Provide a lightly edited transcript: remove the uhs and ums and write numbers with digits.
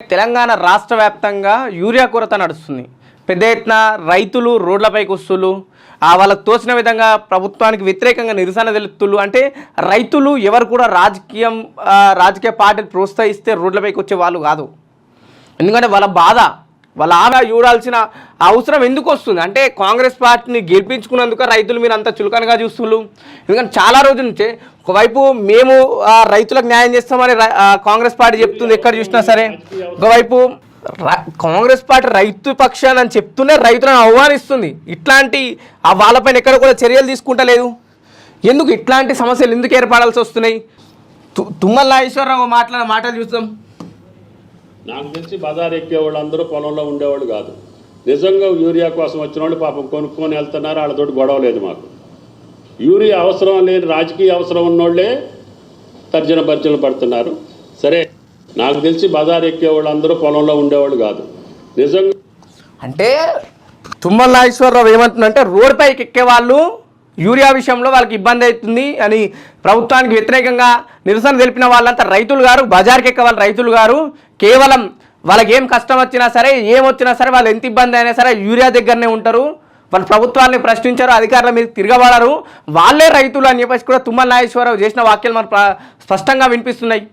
తెలంగాణ రాష్ట్ర వ్యాప్తంగా యూరియా కొరత నడుస్తుంది. పెద్ద ఎత్తున రైతులు రోడ్లపైకి వస్తులు, వాళ్ళకు తోచిన విధంగా ప్రభుత్వానికి వ్యతిరేకంగా నిరసన తెలుపుతులు. అంటే రైతులు ఎవరు కూడా రాజకీయ పార్టీని ప్రోత్సహిస్తే రోడ్లపైకి వచ్చే వాళ్ళు కాదు. ఎందుకంటే వాళ్ళ బాధ, వాళ్ళ ఆమె చూడాల్సిన అవసరం ఎందుకు వస్తుంది అంటే కాంగ్రెస్ పార్టీని గెలిపించుకున్నందుకు రైతులు మీరు అంత చులకనగా చూస్తున్నారు. ఎందుకంటే చాలా రోజుల నుంచే ఒకవైపు మేము రైతులకు న్యాయం చేస్తామని కాంగ్రెస్ పార్టీ చెప్తుంది ఎక్కడ చూసినా సరే, ఒకవైపు కాంగ్రెస్ పార్టీ రైతు పక్షాన్ని అని చెప్తూనే రైతులను అవమానిస్తుంది. ఇట్లాంటి వాళ్ళపైన ఎక్కడ కూడా చర్యలు తీసుకుంటలేదు. ఎందుకు ఇట్లాంటి సమస్యలు ఎందుకు ఏర్పడాల్సి వస్తున్నాయి? తుమ్మల నాగేశ్వరరావు మాట్లాడిన మాటలు చూస్తాం. నాకు తెలిసి బజార్ ఎక్కేవాళ్ళు అందరూ పొలంలో ఉండేవాళ్ళు కాదు. నిజంగా యూరియా కోసం వచ్చిన వాళ్ళు పాపం కొనుక్కొని వెళ్తున్నారు, వాళ్ళతోటి గొడవ లేదు మాకు. యూరియా అవసరం లేని రాజకీయ అవసరం ఉన్నోళ్లే తర్జన భర్జనలు పడుతున్నారు. సరే, నాకు తెలిసి బజార్ ఎక్కేవాళ్ళు అందరూ పొలంలో ఉండేవాళ్ళు కాదు. నిజంగా అంటే తుమ్మల నాగేశ్వరరావు ఏమంటుందంటే రోడ్ పైకి ఎక్కేవాళ్ళు యూరియా విషయంలో వాళ్ళకి ఇబ్బంది అవుతుంది అని ప్రభుత్వానికి వ్యతిరేకంగా నిరసన తెలిపిన వాళ్ళంతా రైతులు గారు, బజార్కి ఎక్కే వాళ్ళు రైతులు గారు. కేవలం వాళ్ళకి ఏం కష్టం వచ్చినా సరే, ఏమొచ్చినా సరే, వాళ్ళు ఎంత ఇబ్బంది అయినా సరే యూరియా దగ్గరనే ఉంటారు. వాళ్ళు ప్రభుత్వాన్ని ప్రశ్నించారు, అధికారుల మీద తిరగబడరు, వాళ్ళే రైతులు అని చెప్పేసి కూడా తుమ్మల నాగేశ్వరరావు చేసిన వ్యాఖ్యలు మనకు స్పష్టంగా వినిపిస్తున్నాయి.